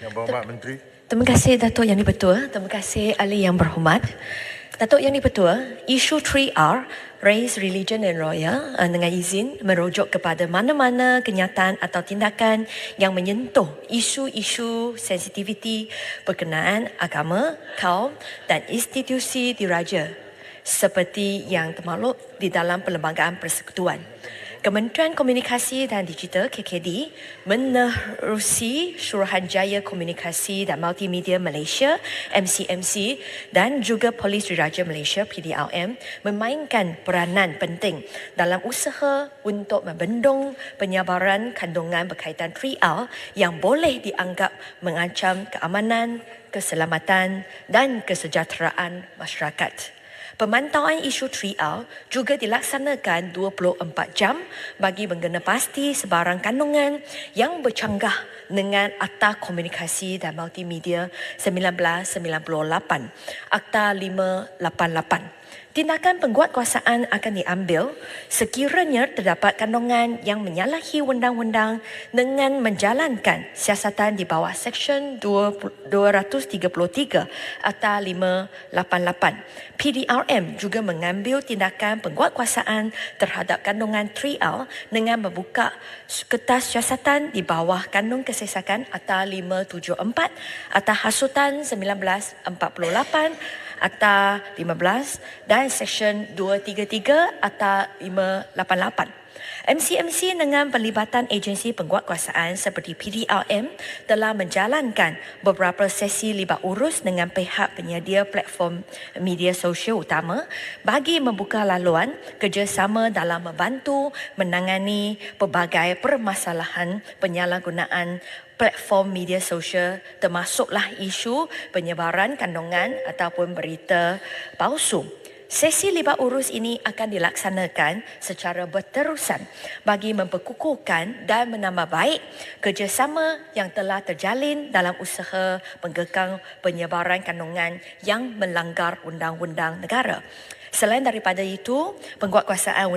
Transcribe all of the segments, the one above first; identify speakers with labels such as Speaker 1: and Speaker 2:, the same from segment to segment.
Speaker 1: Yang Berhormat Menteri.
Speaker 2: Terima kasih Datuk Yang Di-Pertua. Terima kasih ahli yang berhormat. Datuk Yang Di-Pertua, isu 3R, Race, Religion and Royal, dengan izin merujuk kepada mana-mana kenyataan atau tindakan yang menyentuh isu-isu sensitiviti berkenaan agama, kaum dan institusi diraja seperti yang termaklum di dalam Perlembagaan Persekutuan. Kementerian Komunikasi dan Digital KKD menerusi Suruhanjaya Komunikasi dan Multimedia Malaysia MCMC dan juga Polis Diraja Malaysia PDRM memainkan peranan penting dalam usaha untuk membendung penyebaran kandungan berkaitan 3R yang boleh dianggap mengancam keamanan, keselamatan dan kesejahteraan masyarakat. Pemantauan isu 3R juga dilaksanakan 24 jam bagi menggena pasti sebarang kandungan yang bercanggah dengan Akta Komunikasi dan Multimedia 1998, Akta 588. Tindakan penguatkuasaan akan diambil sekiranya terdapat kandungan yang menyalahi undang-undang dengan menjalankan siasatan di bawah Seksyen 233 Akta 588. PDRM juga mengambil tindakan penguatkuasaan terhadap kandungan 3R dengan membuka kertas siasatan di bawah Kandung Kesesakan Akta 574, Akta Hasutan 1948, Akta 15 dan Seksyen 233 Akta 588. MCMC dengan pelibatan agensi penguatkuasaan seperti PDRM telah menjalankan beberapa sesi libat urus dengan pihak penyedia platform media sosial utama bagi membuka laluan kerjasama dalam membantu menangani pelbagai permasalahan penyalahgunaan platform media sosial termasuklah isu penyebaran kandungan ataupun berita palsu. Sesi libat urus ini akan dilaksanakan secara berterusan bagi memperkukuhkan dan menambah baik kerjasama yang telah terjalin dalam usaha menggekang penyebaran kandungan yang melanggar undang-undang negara. Selain daripada penguatkuasaan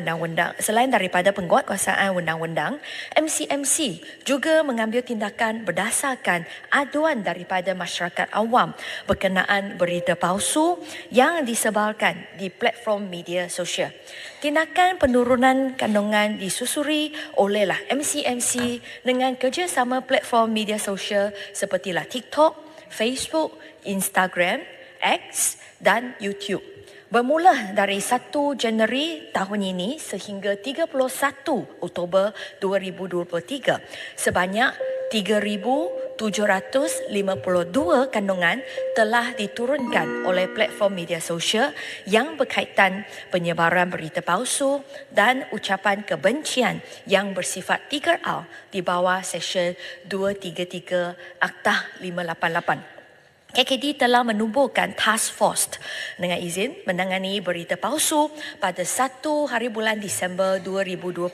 Speaker 2: undang-undang, MCMC juga mengambil tindakan berdasarkan aduan daripada masyarakat awam berkenaan berita palsu yang disebarkan di platform media sosial. Tindakan penurunan kandungan disusuri olehlah MCMC dengan kerjasama platform media sosial sepertilah TikTok, Facebook, Instagram, X dan YouTube. Bermula dari 1 Januari tahun ini sehingga 31 Oktober 2023, sebanyak 3,752 kandungan telah diturunkan oleh platform media sosial yang berkaitan penyebaran berita palsu dan ucapan kebencian yang bersifat 3R di bawah Seksyen 233 Akta 588. KKD telah menubuhkan task force dengan izin menangani berita palsu pada 1 hari bulan Disember 2022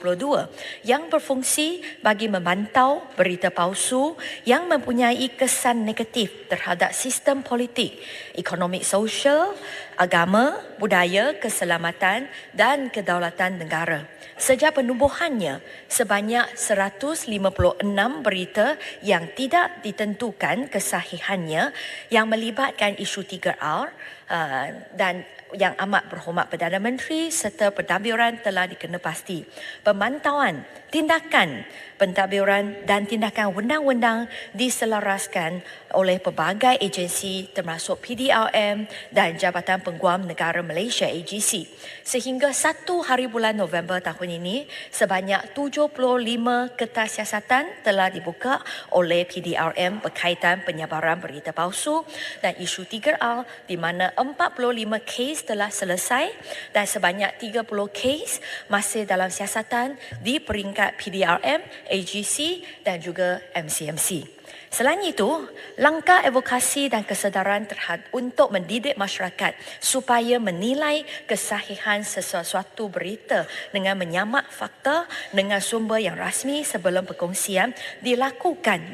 Speaker 2: yang berfungsi bagi memantau berita palsu yang mempunyai kesan negatif terhadap sistem politik, ekonomi sosial, agama, budaya, keselamatan dan kedaulatan negara. Sejak penubuhannya, sebanyak 156 berita yang tidak ditentukan kesahihannya yang melibatkan isu 3R dan yang amat berhormat Perdana Menteri serta pentadbiran telah dikenepasti. Pemantauan, tindakan pentadbiran dan tindakan undang-undang diselaraskan oleh pelbagai agensi termasuk PDRM dan Jabatan Peguam Negara Malaysia AGC. Sehingga 1 hari bulan November tahun ini, sebanyak 75 kertas siasatan telah dibuka oleh PDRM berkaitan penyebaran berita palsu dan isu 3R di mana 45 kes telah selesai dan sebanyak 30 kes masih dalam siasatan di peringkat PDRM, AGC dan juga MCMC. Selain itu, langkah advokasi dan kesedaran untuk mendidik masyarakat supaya menilai kesahihan sesuatu berita dengan menyamak fakta dengan sumber yang rasmi sebelum perkongsian dilakukan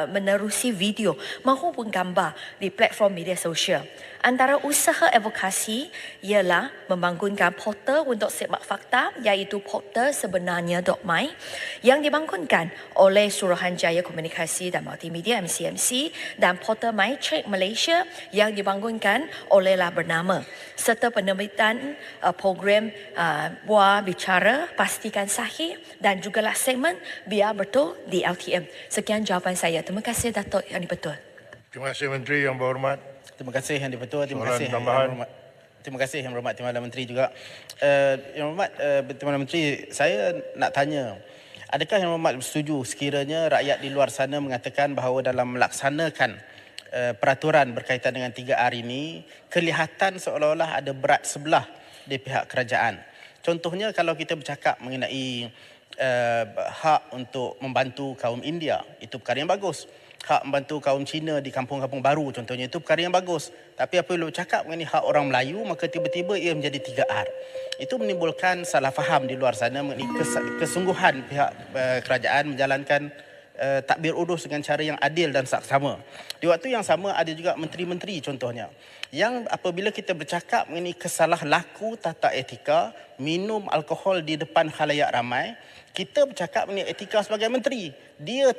Speaker 2: menerusi video maupun gambar di platform media sosial. Antara usaha advokasi ialah membangunkan portal untuk semak fakta iaitu portal sebenarnya.my yang dibangunkan oleh Suruhanjaya Komunikasi dan Multimedia MCMC dan portal MyCheck Malaysia yang dibangunkan olehlah bernama serta penerbitan program buah bicara pastikan sahih dan jugalah segmen biar betul di LTM. Sekian jawapan saya. Terima kasih Datuk Yang Dipertua.
Speaker 1: Terima kasih Menteri Yang Berhormat.
Speaker 3: Terima kasih Yang Dipertua. Terima kasih
Speaker 1: Soalan tambahan.
Speaker 3: Terima kasih Yang Berhormat Timbalan Menteri juga. Yang Berhormat Timbalan Menteri, saya nak tanya, adakah Yang Berhormat bersetuju sekiranya rakyat di luar sana mengatakan bahawa dalam melaksanakan peraturan berkaitan dengan 3R ini kelihatan seolah-olah ada berat sebelah di pihak kerajaan. Contohnya kalau kita bercakap mengenai hak untuk membantu kaum India, itu perkara yang bagus. Hak membantu kaum Cina di kampung-kampung baru contohnya, itu perkara yang bagus. Tapi apabila bercakap mengenai hak orang Melayu, maka tiba-tiba ia menjadi 3R. Itu menimbulkan salah faham di luar sana mengenai kesungguhan pihak kerajaan menjalankan takbir urus dengan cara yang adil dan saksama. Di waktu yang sama ada juga menteri-menteri contohnya yang apabila kita bercakap mengenai kesalah laku tata etika minum alkohol di depan khalayak ramai, kita bercakap mengenai etika sebagai menteri. Dia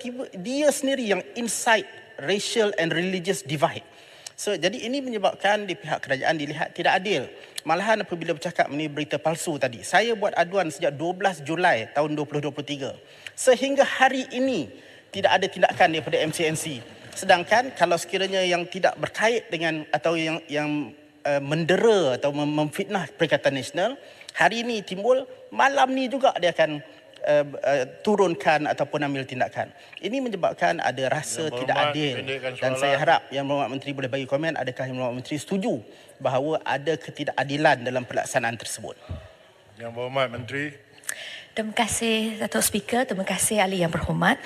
Speaker 3: sendiri yang incite racial and religious divide. So, jadi ini menyebabkan di pihak kerajaan dilihat tidak adil. Malahan apabila bercakap mengenai berita palsu tadi, saya buat aduan sejak 12 Julai tahun 2023. Sehingga hari ini tidak ada tindakan daripada MCNC. Sedangkan kalau sekiranya yang tidak berkait dengan atau yang mendera atau memfitnah Perikatan Nasional, hari ini timbul, malam ni juga dia akan turunkan ataupun ambil tindakan. Ini menyebabkan ada rasa tidak adil. Dan saya harap Yang Berhormat Menteri boleh bagi komen, adakah Yang Berhormat Menteri setuju bahawa ada ketidakadilan dalam pelaksanaan tersebut.
Speaker 1: Yang Berhormat Menteri.
Speaker 2: Terima kasih Datuk Speaker, terima kasih Ahli Yang Berhormat.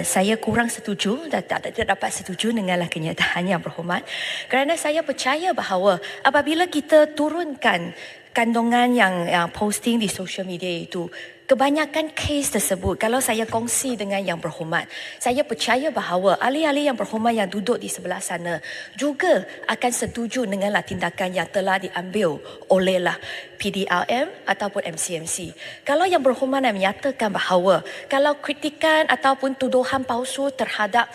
Speaker 2: Saya kurang setuju dan tidak dapat setuju denganlah kenyataan Yang Berhormat kerana saya percaya bahawa apabila kita turunkan kandungan yang posting di social media itu, kebanyakan kes tersebut, kalau saya kongsi dengan Yang Berhormat, saya percaya bahawa ahli-ahli Yang Berhormat yang duduk di sebelah sana juga akan setuju denganlah tindakan yang telah diambil olehlah PDRM ataupun MCMC. Kalau Yang Berhormat menyatakan bahawa kalau kritikan ataupun tuduhan palsu terhadap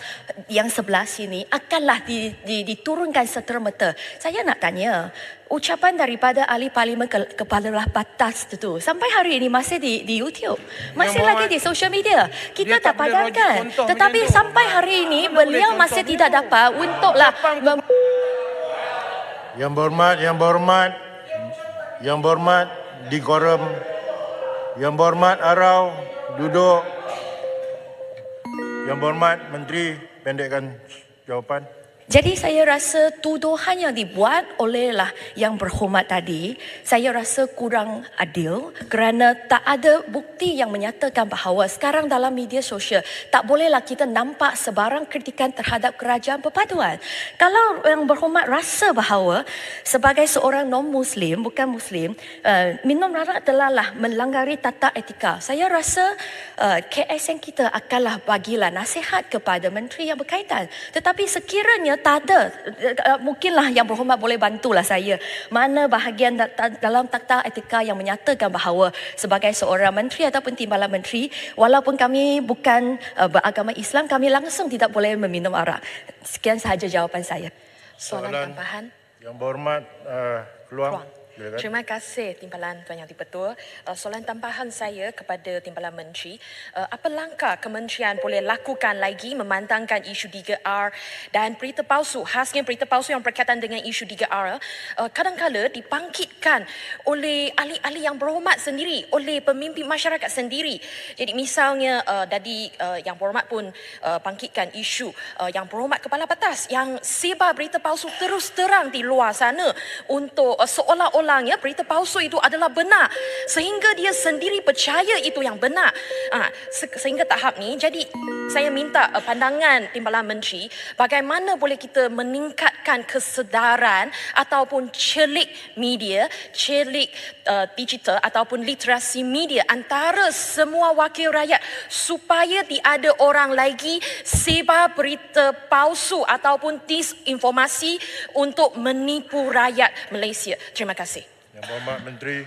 Speaker 2: yang sebelah sini akanlah diturunkan serta-merta, saya nak tanya, ucapan daripada ahli parlimen kepala batas itu sampai hari ini masih di YouTube, masih lagi di social media. Kita tak padankan. Tetapi sampai hari ini beliau masih tidak dapat untuklah
Speaker 1: Yang Berhormat di korum. Yang Berhormat Arau duduk. Yang Berhormat Menteri pendekkan jawapan.
Speaker 2: Jadi saya rasa tuduhan yang dibuat olehlah Yang Berhormat tadi, saya rasa kurang adil kerana tak ada bukti yang menyatakan bahawa sekarang dalam media sosial tak bolehlah kita nampak sebarang kritikan terhadap kerajaan perpaduan. Kalau Yang Berhormat rasa bahawa sebagai seorang non-Muslim, bukan Muslim, minum arak telahlah melanggar tata etika, saya rasa KSN kita akanlah bagilah nasihat kepada menteri yang berkaitan. Tetapi sekiranya tak ada, mungkinlah Yang Berhormat boleh bantulah saya. Mana bahagian dalam tata etika yang menyatakan bahawa sebagai seorang menteri ataupun timbalan menteri, walaupun kami bukan beragama Islam, kami langsung tidak boleh meminum arak. Sekian sahaja jawapan saya.
Speaker 4: Soalan tambahan.
Speaker 1: Yang Berhormat Keluang.
Speaker 4: Terima kasih Timbalan Tuan Yang Dipertua. Soalan tambahan saya kepada Timbalan Menteri, apa langkah kementerian boleh lakukan lagi memandangkan isu 3R dan berita palsu, khasnya berita palsu yang berkaitan dengan isu 3R, kadang-kala dibangkitkan oleh ahli-ahli Yang Berhormat sendiri, oleh pemimpin masyarakat sendiri. Jadi misalnya tadi Yang Berhormat pun bangkitkan isu Yang Berhormat Kepala Batas yang sebar berita palsu terus terang di luar sana untuk seolah-olah seolang-olangnya berita palsu itu adalah benar sehingga dia sendiri percaya itu yang benar. Sehingga tahap ni, jadi saya minta pandangan Timbalan Menteri bagaimana boleh kita meningkatkan kesedaran ataupun celik media, celik digital ataupun literasi media antara semua wakil rakyat supaya tiada orang lagi sebar berita palsu ataupun disinformasi untuk menipu rakyat Malaysia. Terima kasih.
Speaker 1: Yang Berhormat Menteri.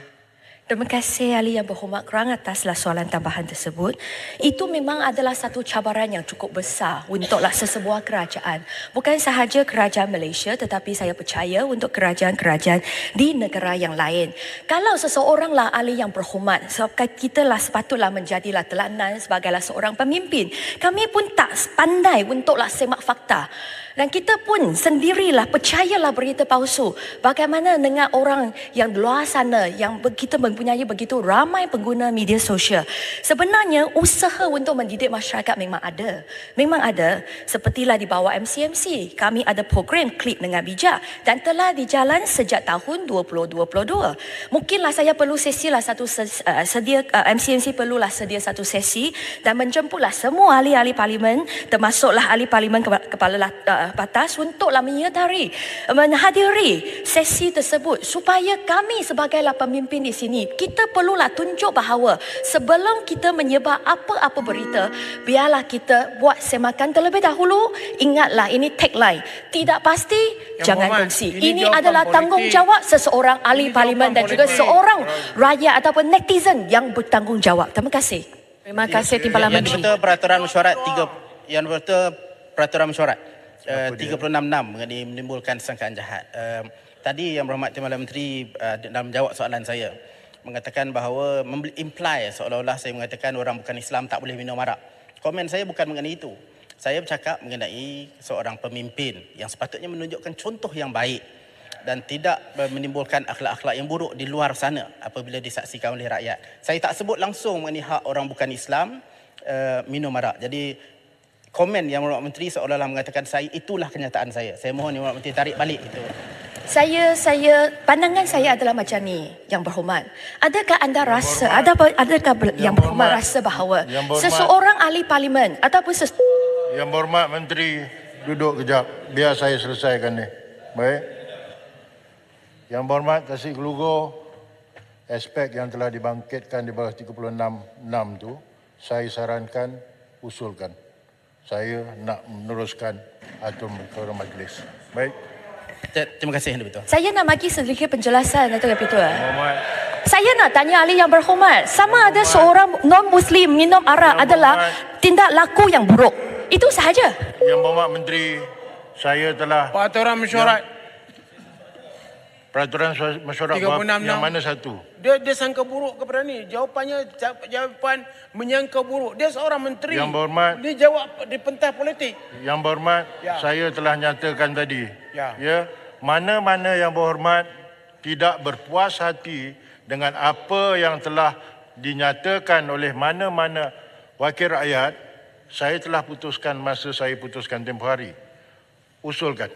Speaker 2: Terima kasih Ahli Yang Berhormat kerana ataslah soalan tambahan tersebut. Itu memang adalah satu cabaran yang cukup besar untuklah sesebuah kerajaan. Bukan sahaja kerajaan Malaysia tetapi saya percaya untuk kerajaan-kerajaan di negara yang lain. Kalau seseoranglah ahli yang berhormat, sebab kita lah sepatutlah menjadilah teladan sebagailah seorang pemimpin. Kami pun tak pandai untuklah semak fakta. Dan kita pun sendirilah percayalah berita palsu. Bagaimana dengan orang yang di luar sana yang kita mempunyai begitu ramai pengguna media sosial. Sebenarnya usaha untuk mendidik masyarakat memang ada. Memang ada. Sepertilah di bawah MCMC. Kami ada program Klik dengan Bijak dan telah dijalan sejak tahun 2022. Mungkinlah saya perlu sesilah satu MCMC perlulah sedia satu sesi dan menjemputlah semua ahli-ahli parlimen termasuklah ahli parlimen kepala batas untuklah menghadiri sesi tersebut supaya kami sebagailah pemimpin di sini kita perlulah tunjuk bahawa sebelum kita menyebar apa-apa berita biarlah kita buat semakan terlebih dahulu. Ingatlah ini tagline, tidak pasti jangan kongsi. Ini adalah tanggungjawab seseorang ahli parlimen dan juga seorang rakyat ataupun netizen yang bertanggungjawab. Terima kasih.
Speaker 4: Terima kasih Timbalan
Speaker 3: Yang
Speaker 4: Menteri.
Speaker 3: betul peraturan mesyuarat 36.6 mengenai menimbulkan sangkaan jahat. Tadi Yang Berhormat Timbalan Menteri dalam menjawab soalan saya mengatakan bahawa imply seolah-olah saya mengatakan orang bukan Islam tak boleh minum arak. Komen saya bukan mengenai itu. Saya bercakap mengenai seorang pemimpin yang sepatutnya menunjukkan contoh yang baik dan tidak menimbulkan akhlak-akhlak yang buruk di luar sana apabila disaksikan oleh rakyat. Saya tak sebut langsung mengenai hak orang bukan Islam minum arak. Jadi komen Yang Berhormat Menteri seolah-olah mengatakan saya itulah kenyataan saya. Saya mohon Yang Berhormat Menteri tarik balik itu.
Speaker 2: Pandangan saya adalah macam ni, Yang Berhormat. Adakah anda rasa, adakah Yang Berhormat rasa bahawa seseorang ahli parlimen ataupun
Speaker 1: Yang Berhormat Menteri, duduk kejap. Biar saya selesaikan ni. Baik. Yang Berhormat Tasik Kelugu, aspek yang telah dibangkitkan di bawah 36.6 tu, saya sarankan usulkan. Saya nak meneruskan atau kepada majlis. Baik.
Speaker 3: Terima kasih Yang Betul.
Speaker 2: Saya nak bagi sedikit penjelasan Datuk Ketua.
Speaker 1: Berhormat.
Speaker 2: Saya nak tanya ahli yang berhormat, sama ada seorang non-Muslim minum arak adalah tindak laku yang buruk. Itu sahaja.
Speaker 1: Yang Berhormat Menteri, saya telah
Speaker 5: Peraturan mesyuarat
Speaker 1: peraturan mesyuarat
Speaker 5: 36.
Speaker 1: yang mana satu?
Speaker 5: dia sangka buruk kepada ni. Jawapan menyangka buruk. Dia seorang menteri.
Speaker 1: Yang Berhormat.
Speaker 5: Dia jawab di pentas politik.
Speaker 1: Yang Berhormat,
Speaker 5: Ya.
Speaker 1: saya telah nyatakan tadi.
Speaker 5: Ya.
Speaker 1: Mana-mana Yang Berhormat tidak berpuas hati dengan apa yang telah dinyatakan oleh mana-mana wakil rakyat, saya telah putuskan masa saya putuskan tempoh hari. Usulkan.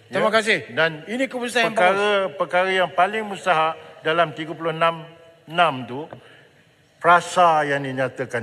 Speaker 5: Terima kasih.
Speaker 1: Dan
Speaker 5: Ini keputusan yang bagus.
Speaker 1: perkara yang paling mustahak dalam 36.6 tu, frasa yang dinyatakan